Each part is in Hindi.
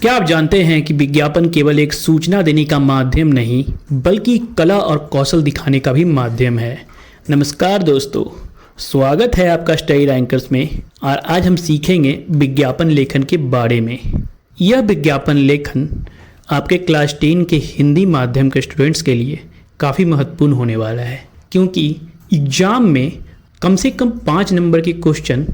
क्या आप जानते हैं कि विज्ञापन केवल एक सूचना देने का माध्यम नहीं बल्कि कला और कौशल दिखाने का भी माध्यम है। नमस्कार दोस्तों, स्वागत है आपका स्टडी रैंकर्स में। और आज हम सीखेंगे विज्ञापन लेखन के बारे में। यह विज्ञापन लेखन आपके क्लास 10 के हिंदी माध्यम के स्टूडेंट्स के लिए काफ़ी महत्वपूर्ण होने वाला है, क्योंकि एग्जाम में कम से कम 5 नंबर के क्वेश्चन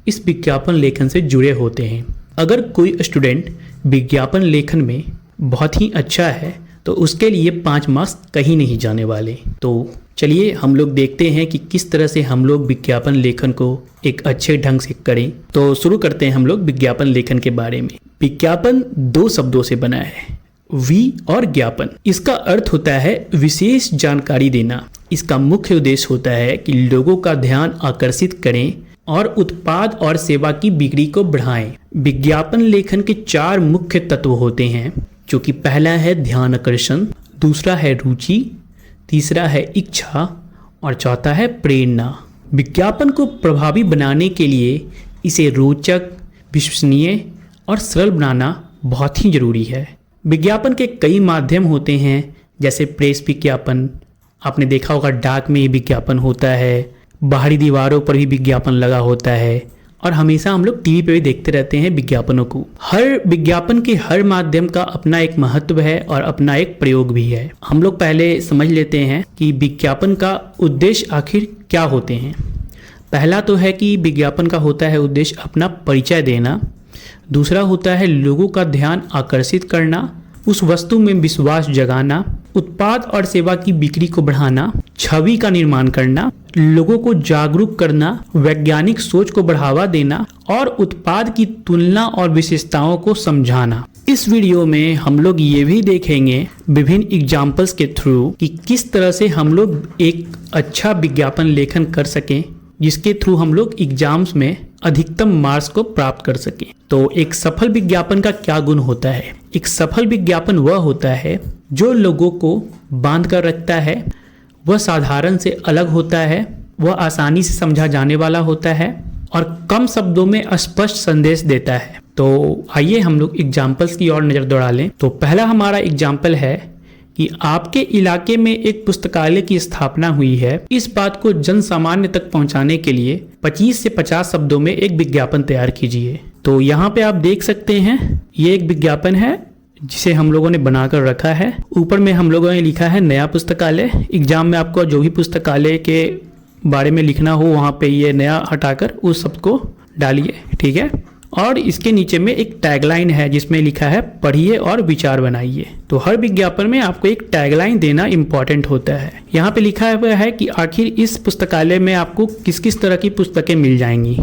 इस विज्ञापन लेखन से जुड़े होते हैं। अगर कोई स्टूडेंट विज्ञापन लेखन में बहुत ही अच्छा है तो उसके लिए 5 मार्क्स कहीं नहीं जाने वाले। तो चलिए हम लोग देखते हैं कि किस तरह से हम लोग विज्ञापन लेखन को एक अच्छे ढंग से करें। तो शुरू करते हैं हम लोग विज्ञापन लेखन के बारे में। विज्ञापन 2 शब्दों से बना है, वि और ज्ञापन। इसका अर्थ होता है विशेष जानकारी देना। इसका मुख्य उद्देश्य होता है कि लोगों का ध्यान आकर्षित करें और उत्पाद और सेवा की बिक्री को बढ़ाएं। विज्ञापन लेखन के 4 मुख्य तत्व होते हैं, जो कि पहला है ध्यान आकर्षण, दूसरा है रुचि, तीसरा है इच्छा और चौथा है प्रेरणा। विज्ञापन को प्रभावी बनाने के लिए इसे रोचक, विश्वसनीय और सरल बनाना बहुत ही जरूरी है। विज्ञापन के कई माध्यम होते हैं, जैसे प्रेस विज्ञापन, आपने देखा होगा डाक में ही विज्ञापन होता है, बाहरी दीवारों पर भी विज्ञापन लगा होता है और हमेशा हम लोग टीवी पे भी देखते रहते हैं विज्ञापनों को। हर विज्ञापन के हर माध्यम का अपना एक महत्व है और अपना एक प्रयोग भी है। हम लोग पहले समझ लेते हैं कि विज्ञापन का उद्देश्य आखिर क्या होते हैं। पहला तो है कि विज्ञापन का होता है उद्देश्य अपना परिचय देना, दूसरा होता है लोगों का ध्यान आकर्षित करना, उस वस्तु में विश्वास जगाना, उत्पाद और सेवा की बिक्री को बढ़ाना, छवि का निर्माण करना, लोगों को जागरूक करना, वैज्ञानिक सोच को बढ़ावा देना और उत्पाद की तुलना और विशेषताओं को समझाना। इस वीडियो में हम लोग ये भी देखेंगे विभिन्न एग्जाम्पल्स के थ्रू कि किस तरह से हम लोग एक अच्छा विज्ञापन लेखन कर सकें, जिसके थ्रू हम लोग एग्जाम्स में अधिकतम मार्क्स को प्राप्त कर सकें। तो एक सफल विज्ञापन का क्या गुण होता है? एक सफल विज्ञापन वह होता है जो लोगों को बांध कर रखता है, वह साधारण से अलग होता है, वह आसानी से समझा जाने वाला होता है और कम शब्दों में स्पष्ट संदेश देता है। तो आइए हम लोग एग्जाम्पल्स की ओर नज़र दौड़ा लें। तो पहला हमारा एग्जाम्पल है कि आपके इलाके में एक पुस्तकालय की स्थापना हुई है। इस बात को जन सामान्य तक पहुंचाने के लिए 25 से 50 शब्दों में एक विज्ञापन तैयार कीजिए। तो यहाँ पे आप देख सकते हैं ये एक विज्ञापन है जिसे हम लोगों ने बनाकर रखा है। ऊपर में हम लोगों ने लिखा है नया पुस्तकालय। एग्जाम में आपको जो भी पुस्तकालय के बारे में लिखना हो वहाँ पे ये नया हटाकर उस शब्द को डालिए, ठीक है। और इसके नीचे में एक टैगलाइन है जिसमें लिखा है पढ़िए और विचार बनाइए। तो हर विज्ञापन में आपको एक टैगलाइन देना इंपॉर्टेंट होता है। यहाँ पे लिखा हुआ है कि आखिर इस पुस्तकालय में आपको किस किस तरह की पुस्तकें मिल जाएंगी।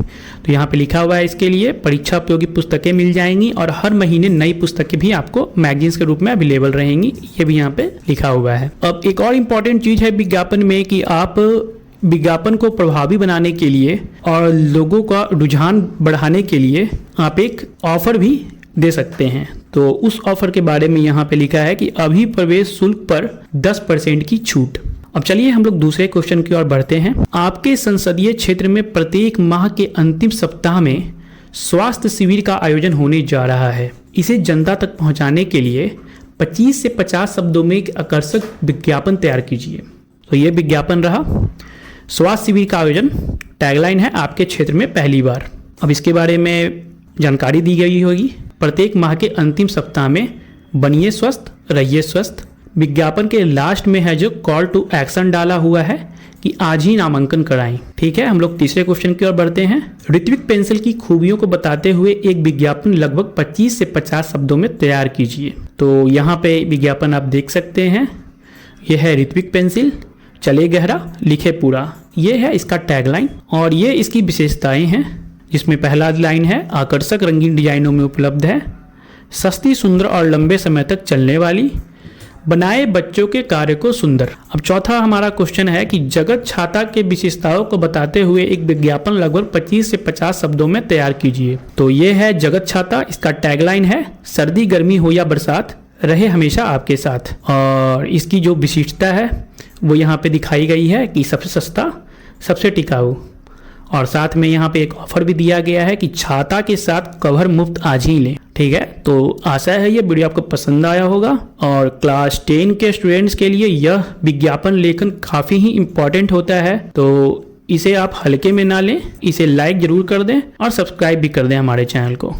तो यहाँ पे लिखा हुआ है इसके लिए परीक्षा उपयोगी पुस्तकें मिल जाएंगी और हर महीने नई पुस्तकें भी आपको मैगजीन्स के रूप में अवेलेबल रहेंगी, ये भी यहाँ पे लिखा हुआ है। अब एक और इम्पॉर्टेंट चीज़ है विज्ञापन में कि आप विज्ञापन को प्रभावी बनाने के लिए और लोगों का रुझान बढ़ाने के लिए आप एक ऑफर भी दे सकते हैं। तो उस ऑफर के बारे में यहाँ पे लिखा है कि अभी प्रवेश शुल्क पर 10% की छूट। अब चलिए हम लोग दूसरे क्वेश्चन की ओर बढ़ते हैं। आपके संसदीय क्षेत्र में प्रत्येक माह के अंतिम सप्ताह में स्वास्थ्य शिविर का आयोजन होने जा रहा है। इसे जनता तक पहुँचाने के लिए 25 से 50 शब्दों में एक आकर्षक विज्ञापन तैयार कीजिए। तो ये विज्ञापन रहा, स्वास्थ्य शिविर का आयोजन। टैगलाइन है आपके क्षेत्र में पहली बार। अब इसके बारे में जानकारी दी गई होगी। प्रत्येक माह के अंतिम सप्ताह में बनिए स्वस्थ, रहिए स्वस्थ। विज्ञापन के लास्ट में है जो कॉल टू एक्शन डाला हुआ है कि आज ही नामांकन कराएं, ठीक है। हम लोग तीसरे क्वेश्चन की ओर बढ़ते हैं। ऋत्विक पेंसिल की खूबियों को बताते हुए एक विज्ञापन लगभग 25 से 50 शब्दों में तैयार कीजिए। तो यहाँ पे विज्ञापन आप देख सकते हैं, यह है ऋत्विक पेंसिल, चले गहरा लिखे पूरा। ये है इसका टैगलाइन और ये इसकी विशेषताएं हैं, जिसमें पहला लाइन है आकर्षक रंगीन डिजाइनों में उपलब्ध है, सस्ती, सुंदर और लंबे समय तक चलने वाली, बनाए बच्चों के कार्य को सुंदर। अब चौथा हमारा क्वेश्चन है कि जगत छाता के विशेषताओं को बताते हुए एक विज्ञापन लगभग 25 से 50 शब्दों में तैयार कीजिए। तो ये है जगत छाता, इसका टैगलाइन है सर्दी, गर्मी हो या बरसात, रहे हमेशा आपके साथ। और इसकी जो विशिष्टता है वो यहाँ पे दिखाई गई है कि सबसे सस्ता, सबसे टिकाऊ, और साथ में यहाँ पे एक ऑफर भी दिया गया है कि छाता के साथ कवर मुफ्त आज ही लें। ठीक है, तो आशा है ये वीडियो आपको पसंद आया होगा और क्लास 10 के स्टूडेंट्स के लिए यह विज्ञापन लेखन काफ़ी ही इम्पॉर्टेंट होता है, तो इसे आप हल्के में ना लें, इसे लाइक ज़रूर कर दें और सब्सक्राइब भी कर दें हमारे चैनल को।